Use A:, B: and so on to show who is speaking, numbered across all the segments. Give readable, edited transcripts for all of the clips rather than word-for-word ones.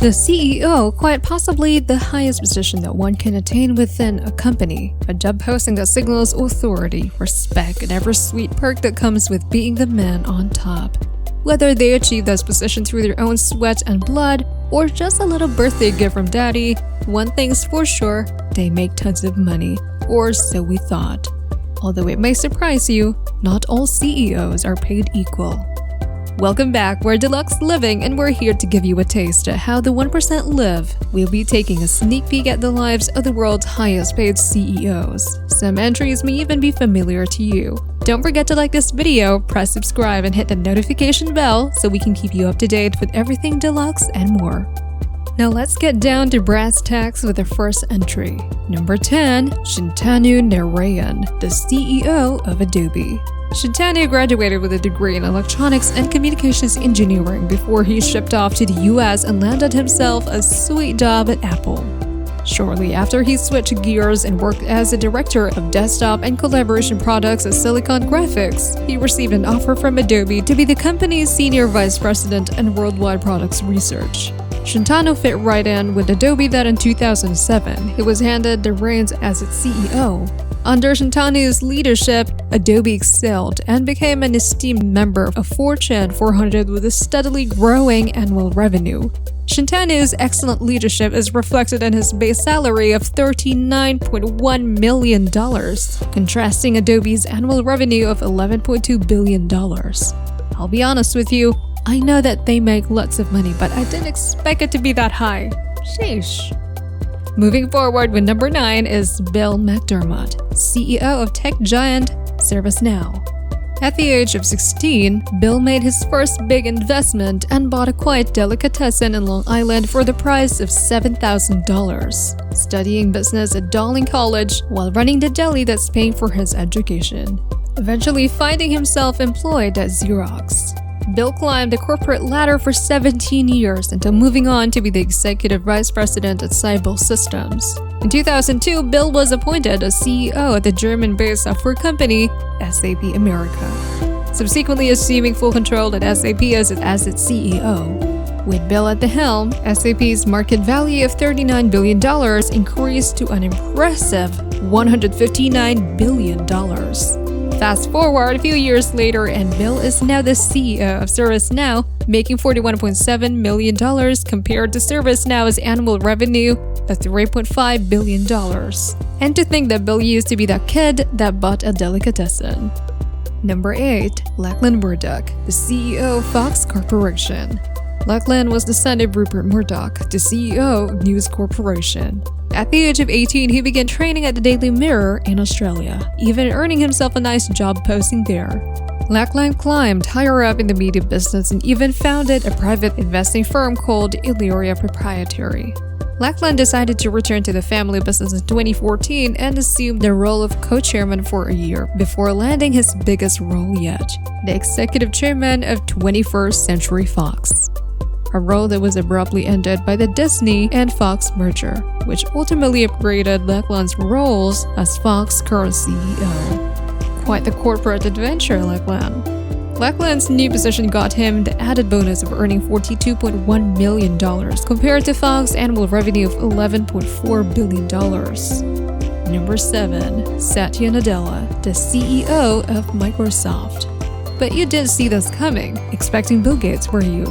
A: The CEO, quite possibly the highest position that one can attain within a company, a job posting that signals authority, respect, and every sweet perk that comes with being the man on top. Whether they achieve this position through their own sweat and blood, or just a little birthday gift from daddy, one thing's for sure, they make tons of money, or so we thought. Although it may surprise you, not all CEOs are paid equal. Welcome back, we're Deluxe Living, and we're here to give you a taste of how the 1% live. We'll be taking a sneak peek at the lives of the world's highest paid CEOs. Some entries may even be familiar to you. Don't forget to like this video, press subscribe, and hit the notification bell so we can keep you up to date with everything deluxe and more. Now let's get down to brass tacks with the first entry. Number 10. SHANTANU Narayen, the CEO of Adobe. SHANTANU graduated with a degree in electronics and communications engineering before he shipped off to the US and landed himself a sweet job at Apple. Shortly after, he switched gears and worked as a director of desktop and collaboration products at Silicon Graphics. He received an offer from Adobe to be the company's senior vice president and worldwide products research. SHANTANU fit right in with Adobe that in 2007, he was handed the reins as its CEO. Under SHANTANU's leadership, Adobe excelled and became an esteemed member of Fortune 400 with a steadily growing annual revenue. SHANTANU's excellent leadership is reflected in his base salary of $39.1 million, contrasting Adobe's annual revenue of $11.2 billion. I'll be honest with you, I know that they make lots of money, but I didn't expect it to be that high. Sheesh. Moving forward with number 9 is Bill McDermott, CEO of tech giant ServiceNow. At the age of 16, Bill made his first big investment and bought a quiet delicatessen in Long Island for the price of $7,000, studying business at Dowling College while running the deli that's paying for his education. Eventually finding himself employed at Xerox. Bill climbed the corporate ladder for 17 years until moving on to be the executive vice president at Siebel Systems. In 2002, Bill was appointed as CEO at the German-based software company SAP America, subsequently assuming full control at SAP as its CEO. With Bill at the helm, SAP's market value of $39 billion increased to an impressive $159 billion. Fast forward a few years later, and Bill is now the CEO of ServiceNow, making $41.7 million compared to ServiceNow's annual revenue of $3.5 billion. And to think that Bill used to be that kid that bought a delicatessen. Number 8. LACHLAN Murdoch, the CEO of Fox Corporation. LACHLAN was the son of Rupert Murdoch, the CEO of News Corporation. At the age of 18, he began training at the Daily Mirror in Australia, even earning himself a nice job posting there. LACHLAN climbed higher up in the media business and even founded a private investing firm called Illyria Proprietary. LACHLAN decided to return to the family business in 2014 and assumed the role of co-chairman for a year before landing his biggest role yet, the executive chairman of 21st Century Fox. A role that was abruptly ended by the Disney and Fox merger, which ultimately upgraded LACHLAN's roles as Fox's current CEO. Quite the corporate adventure, LACHLAN. LACHLAN's new position got him the added bonus of earning $42.1 million compared to Fox's annual revenue of $11.4 billion. Number 7. Satya Nadella, the CEO of Microsoft. But you did see this coming, expecting Bill Gates, were you?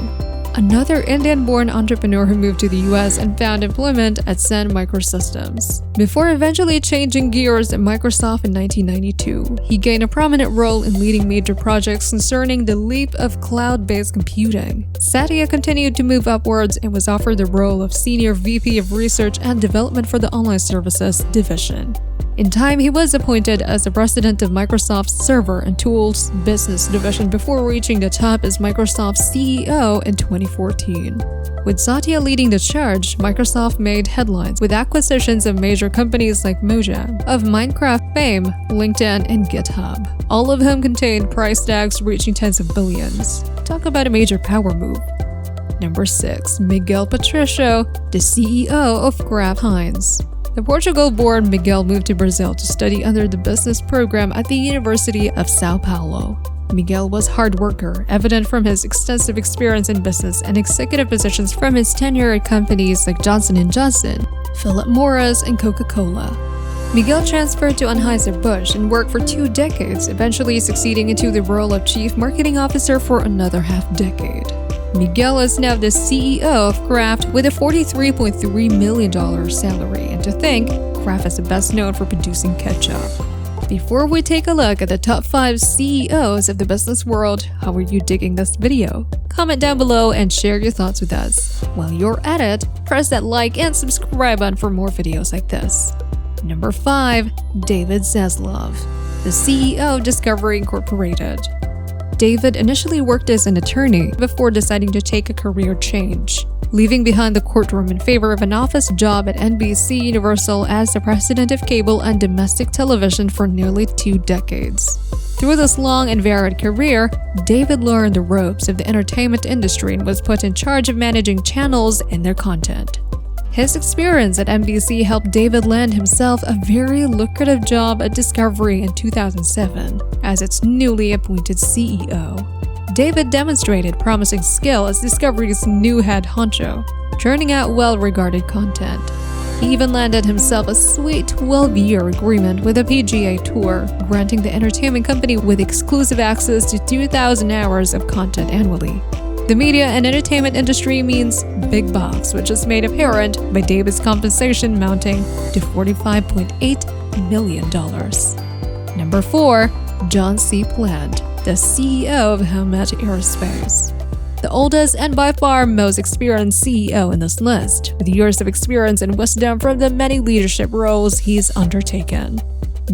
A: Another Indian-born entrepreneur who moved to the US and found employment at Sun Microsystems. Before eventually changing gears at Microsoft in 1992, he gained a prominent role in leading major projects concerning the leap of cloud-based computing. Satya continued to move upwards and was offered the role of Senior VP of Research and Development for the Online Services division. In time, he was appointed as the president of Microsoft's Server and Tools business division before reaching the top as Microsoft's CEO in 2014. With Satya leading the charge, Microsoft made headlines with acquisitions of major companies like Mojang, of Minecraft fame, LinkedIn, and GitHub, all of whom contained price tags reaching tens of billions. Talk about a major power move. Number 6. Miguel Patricio, the CEO of KRAFT-HEINZ. The Portugal-born Miguel moved to Brazil to study under the business program at the University of São Paulo. Miguel was a hard worker, evident from his extensive experience in business and executive positions from his tenure at companies like Johnson & Johnson, Philip Morris, and Coca-Cola. Miguel transferred to Anheuser-Busch and worked for 2 decades, eventually succeeding into the role of Chief Marketing Officer for another half-decade. Miguel is now the CEO of Kraft with a $43.3 million salary, and to think, Kraft is the best known for producing ketchup. Before we take a look at the top 5 CEOs of the business world, how are you digging this video? Comment down below and share your thoughts with us. While you're at it, press that like and subscribe button for more videos like this. Number 5. David Zaslav, the CEO of Discovery Incorporated. David initially worked as an attorney before deciding to take a career change, leaving behind the courtroom in favor of an office job at NBC Universal as the president of cable and domestic television for nearly 2 decades. Through this long and varied career, David learned the ropes of the entertainment industry and was put in charge of managing channels and their content. His experience at NBC helped David land himself a very lucrative job at Discovery in 2007 as its newly appointed CEO. David demonstrated promising skill as Discovery's new head honcho, churning out well-regarded content. He even landed himself a sweet 12-year agreement with the PGA Tour, granting the entertainment company with exclusive access to 2,000 hours of content annually. The media and entertainment industry means big bucks, which is made apparent by David's compensation mounting to $45.8 million. Number 4. John C. Plant, the CEO of HOWMET Aerospace. The oldest and by far most experienced CEO in this list, with years of experience and wisdom from the many leadership roles he's undertaken.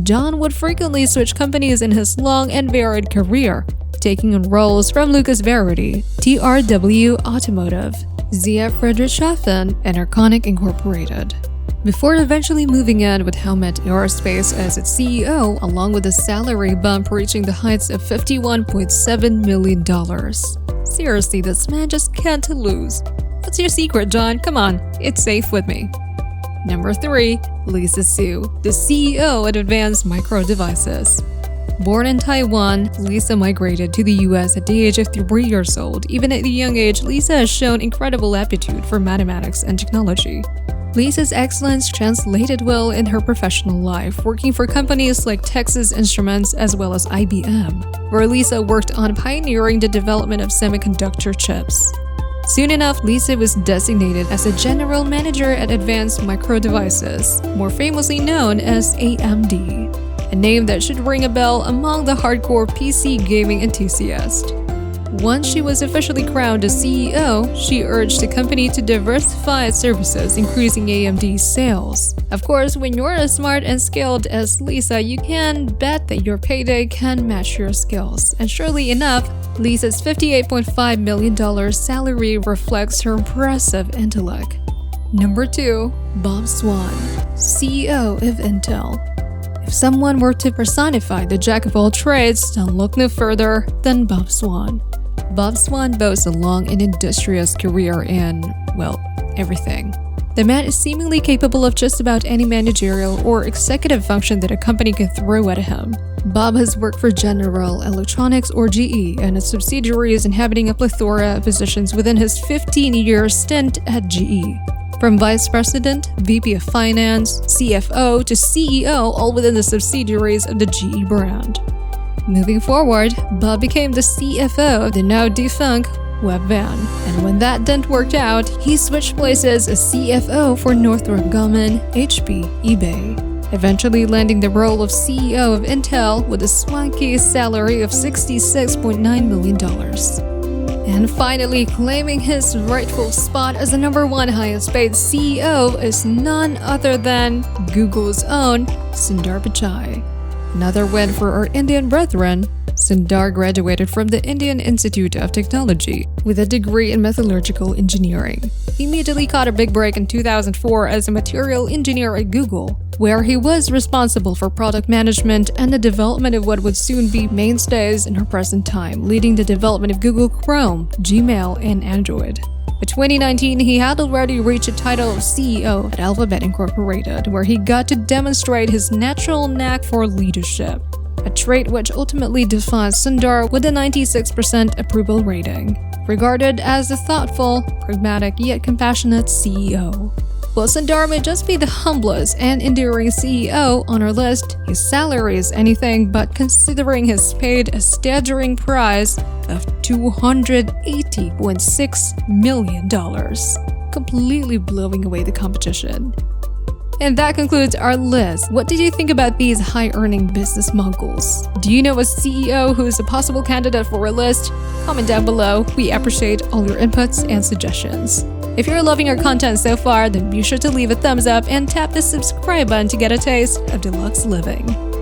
A: John would frequently switch companies in his long and varied career, taking on roles from Lucas Verity, TRW Automotive, ZF Friedrichshafen, and Arconic Incorporated, before eventually moving in with HOWMET Aerospace as its CEO, along with a salary bump reaching the heights of $51.7 million. Seriously, this man just can't lose. What's your secret, John? Come on, it's safe with me. Number 3. Lisa Su, the CEO at Advanced Micro Devices. Born in Taiwan, Lisa migrated to the US at the age of 3 years old. Even at a young age, Lisa has shown incredible aptitude for mathematics and technology. Lisa's excellence translated well in her professional life, working for companies like Texas Instruments as well as IBM, where Lisa worked on pioneering the development of semiconductor chips. Soon enough, Lisa was designated as a general manager at Advanced Micro Devices, more famously known as AMD. A name that should ring a bell among the hardcore PC gaming enthusiasts. Once she was officially crowned as CEO, she urged the company to diversify its services, increasing AMD's sales. Of course, when you're as smart and skilled as Lisa, you can bet that your payday can match your skills. And surely enough, Lisa's $58.5 million salary reflects her impressive intellect. Number 2. Bob Swan, CEO of Intel. If someone were to personify the jack of all trades, then look no further than Bob Swan. Bob Swan boasts a long and industrious career in, well, everything. The man is seemingly capable of just about any managerial or executive function that a company can throw at him. Bob has worked for General Electronics or GE and its subsidiaries, inhabiting a plethora of positions within his 15-year stint at GE. From Vice President, VP of Finance, CFO to CEO, all within the subsidiaries of the GE brand. Moving forward, Bob became the CFO of the now defunct Webvan, and when that didn't work out, he switched places as CFO for Northrop Grumman, HP, eBay, eventually landing the role of CEO of Intel with a swanky salary of $66.9 million. And finally, claiming his rightful spot as the #1 highest paid CEO is none other than Google's own Sundar Pichai. Another win for our Indian brethren. Sundar graduated from the Indian Institute of Technology with a degree in metallurgical engineering. He immediately caught a big break in 2004 as a material engineer at Google, where he was responsible for product management and the development of what would soon be mainstays in our present time, leading the development of Google Chrome, Gmail, and Android. By 2019, he had already reached the title of CEO at Alphabet Incorporated, where he got to demonstrate his natural knack for leadership. a trait which ultimately defines Sundar with a 96% approval rating, regarded as a thoughtful, pragmatic yet compassionate CEO. While Sundar may just be the humblest and enduring CEO on our list, his salary is anything but, considering he's paid a staggering price of $280.6 million, completely blowing away the competition. And that concludes our list. What did you think about these high-earning business moguls? Do you know a CEO who is a possible candidate for our list? Comment down below. We appreciate all your inputs and suggestions. If you're loving our content so far, then be sure to leave a thumbs up and tap the subscribe button to get a taste of deluxe living.